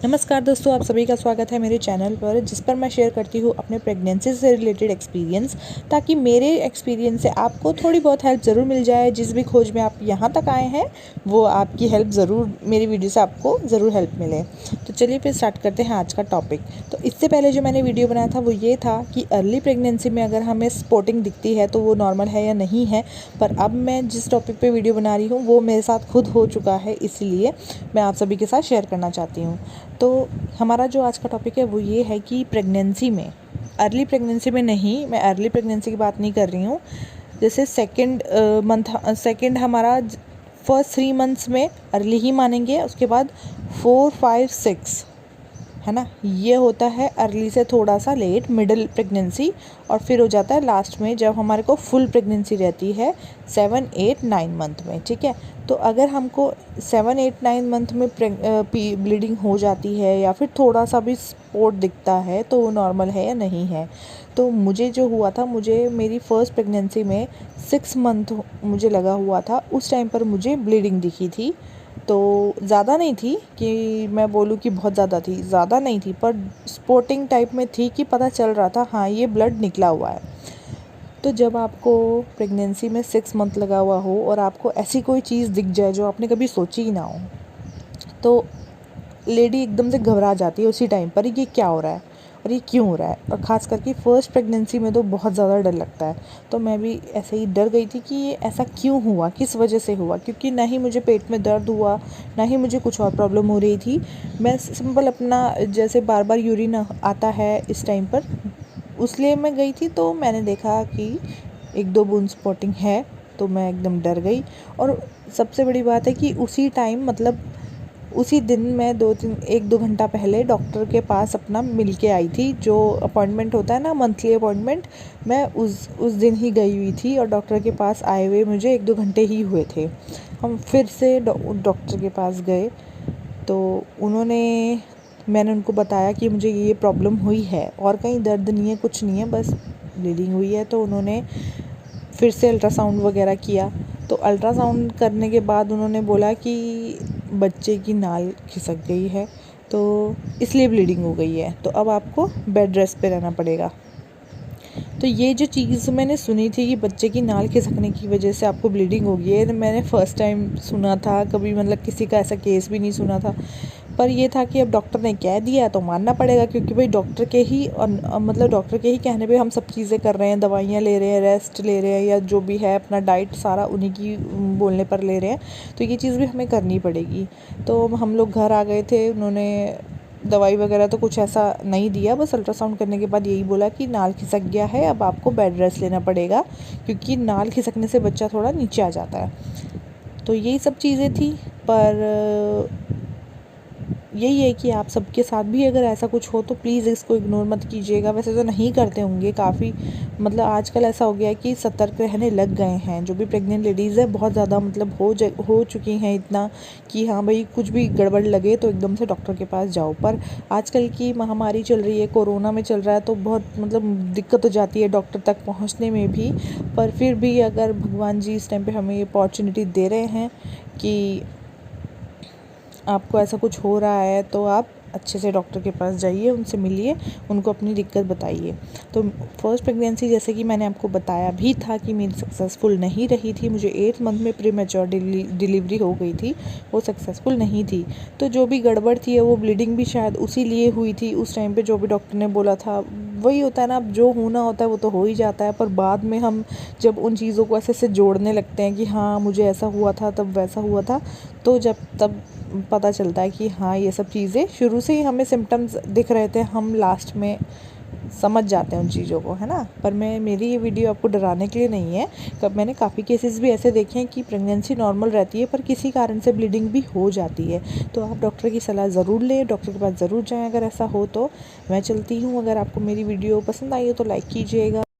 नमस्कार दोस्तों, आप सभी का स्वागत है मेरे चैनल पर, जिस पर मैं शेयर करती हूँ अपने प्रेगनेंसी से रिलेटेड एक्सपीरियंस, ताकि मेरे एक्सपीरियंस से आपको थोड़ी बहुत हेल्प ज़रूर मिल जाए। जिस भी खोज में आप यहाँ तक आए हैं वो आपकी हेल्प ज़रूर, मेरी वीडियो से आपको ज़रूर हेल्प मिले। तो चलिए फिर स्टार्ट करते हैं आज का टॉपिक। तो इससे पहले जो मैंने वीडियो बनाया था वो ये था कि अर्ली प्रेगनेंसी में अगर हमें स्पॉटिंग दिखती है तो वो नॉर्मल है या नहीं है। पर अब मैं जिस टॉपिक पर वीडियो बना रही हूँ वो मेरे साथ खुद हो चुका है, इसलिए मैं आप सभी के साथ शेयर करना चाहती हूँ। तो हमारा जो आज का टॉपिक है वो ये है कि प्रेगनेंसी में, अर्ली प्रेगनेंसी में नहीं, मैं अर्ली प्रेगनेंसी की बात नहीं कर रही हूँ। जैसे सेकंड हमारा फर्स्ट 3 मंथ्स में अर्ली ही मानेंगे, उसके बाद 4, 5, 6 है ना, ये होता है अर्ली से थोड़ा सा लेट, मिडिल प्रेगनेंसी। और फिर हो जाता है लास्ट में जब हमारे को फुल प्रेगनेंसी रहती है 7, 8, 9 मंथ में। ठीक है, तो अगर हमको 7, 8, 9 मंथ में ब्लीडिंग हो जाती है या फिर थोड़ा सा भी स्पॉट दिखता है तो वो नॉर्मल है या नहीं है। तो मुझे जो हुआ था, मुझे मेरी फ़र्स्ट प्रेगनेंसी में 6 मंथ मुझे लगा हुआ था, उस टाइम पर मुझे ब्लीडिंग दिखी थी। तो ज़्यादा नहीं थी कि मैं बोलूँ कि बहुत ज़्यादा थी, ज़्यादा नहीं थी, पर स्पॉटिंग टाइप में थी कि पता चल रहा था हाँ ये ब्लड निकला हुआ है। तो जब आपको प्रेगनेंसी में 6 मंथ लगा हुआ हो और आपको ऐसी कोई चीज़ दिख जाए जो आपने कभी सोची ही ना हो, तो लेडी एकदम से घबरा जाती है उसी टाइम पर, ये क्या हो रहा है और ये क्यों हो रहा है। और ख़ास करके फ़र्स्ट प्रेगनेंसी में तो बहुत ज़्यादा डर लगता है। तो मैं भी ऐसे ही डर गई थी कि ये ऐसा क्यों हुआ, किस वजह से हुआ, क्योंकि ना ही मुझे पेट में दर्द हुआ, ना ही मुझे कुछ और प्रॉब्लम हो रही थी। मैं सिंपल अपना, जैसे बार बार यूरिन आता है इस टाइम पर, उसलिए मैं गई थी। तो मैंने देखा कि 1-2 बूंद स्पॉटिंग है, तो मैं एकदम डर गई। और सबसे बड़ी बात है कि उसी टाइम, मतलब उसी दिन मैं 1-2 घंटा पहले डॉक्टर के पास अपना मिल के आई थी। जो अपॉइंटमेंट होता है ना, मंथली अपॉइंटमेंट, मैं उस दिन ही गई हुई थी। और डॉक्टर के पास आए हुए मुझे 1-2 घंटे ही हुए थे। हम फिर से डॉक्टर के पास गए, तो मैंने उनको बताया कि मुझे ये प्रॉब्लम हुई है और कहीं दर्द नहीं है, कुछ नहीं है, बस ब्लीडिंग हुई है। तो उन्होंने फिर से अल्ट्रासाउंड वगैरह किया। तो अल्ट्रासाउंड करने के बाद उन्होंने बोला कि बच्चे की नाल खिसक गई है, तो इसलिए ब्लीडिंग हो गई है, तो अब आपको बेड रेस्ट पे रहना पड़ेगा। तो ये जो चीज़ मैंने सुनी थी कि बच्चे की नाल खिसकने की वजह से आपको ब्लीडिंग हो गई है, मैंने फ़र्स्ट टाइम सुना था। कभी मतलब किसी का ऐसा केस भी नहीं सुना था। पर ये था कि अब डॉक्टर ने कह दिया तो मानना पड़ेगा, क्योंकि भाई डॉक्टर के ही मतलब डॉक्टर के ही कहने पे हम सब चीज़ें कर रहे हैं, दवाइयाँ ले रहे हैं, रेस्ट ले रहे हैं, या जो भी है अपना डाइट सारा उन्हीं की बोलने पर ले रहे हैं। तो ये चीज़ भी हमें करनी पड़ेगी। तो हम लोग घर आ गए थे, उन्होंने दवाई वगैरह तो कुछ ऐसा नहीं दिया, बस अल्ट्रासाउंड करने के बाद यही बोला कि नाल खिसक गया है, अब आपको बेड रेस्ट लेना पड़ेगा, क्योंकि नाल खिसकने से बच्चा थोड़ा नीचे आ जाता है। तो यही सब चीज़ें थी। पर यही है कि आप सबके साथ भी अगर ऐसा कुछ हो तो प्लीज़ इसको इग्नोर मत कीजिएगा। वैसे तो नहीं करते होंगे काफ़ी, मतलब आजकल ऐसा हो गया है कि सतर्क रहने लग गए हैं। जो भी प्रेग्नेंट लेडीज़ है बहुत ज़्यादा, मतलब हो चुकी हैं इतना कि हाँ भाई कुछ भी गड़बड़ लगे तो एकदम से डॉक्टर के पास जाओ। पर आजकल की महामारी चल रही है, कोरोना में चल रहा है, तो बहुत मतलब दिक्कत हो जाती है डॉक्टर तक पहुँचने में भी। पर फिर भी अगर भगवान जी इस टाइम पर हमें ये अपॉर्चुनिटी दे रहे हैं कि आपको ऐसा कुछ हो रहा है, तो आप अच्छे से डॉक्टर के पास जाइए, उनसे मिलिए, उनको अपनी दिक्कत बताइए। तो फर्स्ट प्रेगनेंसी, जैसे कि मैंने आपको बताया भी था कि मेरी सक्सेसफुल नहीं रही थी। मुझे 8 मंथ में प्रीमेच्योर डिलीवरी हो गई थी, वो सक्सेसफुल नहीं थी। तो जो भी गड़बड़ थी, वो ब्लीडिंग भी शायद उसी लिए हुई थी उस टाइम पे, जो भी डॉक्टर ने बोला था। वही होता है ना, अब जो होना होता है वो तो हो ही जाता है। पर बाद में हम जब उन चीज़ों को ऐसे जोड़ने लगते हैं कि हाँ मुझे ऐसा हुआ था, तब वैसा हुआ था, तो तब पता चलता है कि हाँ ये सब चीज़ें शुरू से ही हमें सिम्टम्स दिख रहे थे, हम लास्ट में समझ जाते हैं उन चीज़ों को, है ना। पर मेरी ये वीडियो आपको डराने के लिए नहीं है। मैंने काफ़ी केसेस भी ऐसे देखे हैं कि प्रेगनेंसी नॉर्मल रहती है पर किसी कारण से ब्लीडिंग भी हो जाती है। तो आप डॉक्टर की सलाह ज़रूर लें, डॉक्टर के पास ज़रूर जाएँ अगर ऐसा हो तो। मैं चलती हूँ, अगर आपको मेरी वीडियो पसंद आई हो तो लाइक कीजिएगा।